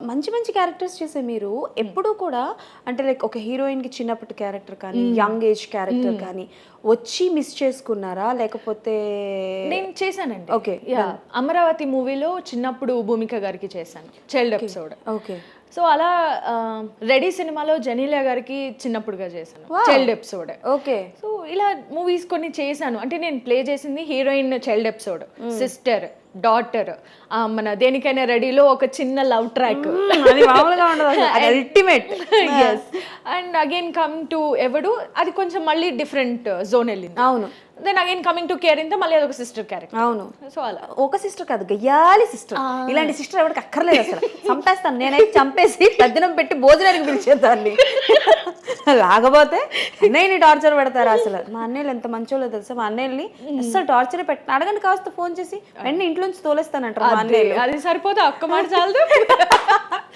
మంచి మంచి క్యారెక్టర్స్ చేసే మీరు ఎప్పుడూ కూడా అంటే లైక్ ఒక హీరోయిన్ కి చిన్నప్పటి క్యారెక్టర్ కానీ యంగ్ ఏజ్ క్యారెక్టర్ కానీ వచ్చి మిస్ చేసుకున్నారా లేకపోతే? నేను చేశానండి. ఓకే. యా, అమరావతి మూవీలో చిన్నప్పుడు భూమిక గారికి చేశాను చైల్డ్ ఎపిసోడ్. ఓకే. సో అలా రెడీ సినిమాలో జనీలియా గారికి చిన్నప్పుడుగా చేశాను చైల్డ్ ఎపిసోడ్. ఓకే. సో ఇలా మూవీస్ కొన్ని చేశాను. అంటే నేను ప్లే చేసింది heroine child episode, sister, daughter, మన దేనికైనా రెడీలో ఒక చిన్న లవ్ ట్రాక్, అది మామూలుగా ఉండదు, ultimate. Yes. And again coming to ఎవడు, అది కొంచెం మళ్ళీ డిఫరెంట్ జోన్ వెళ్ళింది. అవును. Then again coming to Kerintha మళ్ళీ అదొక సిస్టర్ క్యారెక్టర్. అవును. సో అలా ఒక సిస్టర్ కాదు, గయ్యాలి సిస్టర్. ఇలాంటి సిస్టర్ ఎవరికి అక్కర్లేదు అసలు. చంపేస్తాను నేనైతే, చంపేసి తద్దినం పెట్టి భోజనానికి పిలిచేదాన్ని. లాగపోతే అన్నయ్యని టార్చర్ పెడతారు అసలు. మా అన్నయ్యలు ఎంత మంచోళ్ళో తెలుసా, మా అన్నయ్యని అసలు టార్చర్ పెట్ట అడగండి కాస్త ఫోన్ చేసి వెంటనే ఇంట్లోంచి తోలేస్తానంటారు మా అన్నయ్యలు. అది సరిపోతే ఒక్క మాట చాలదు.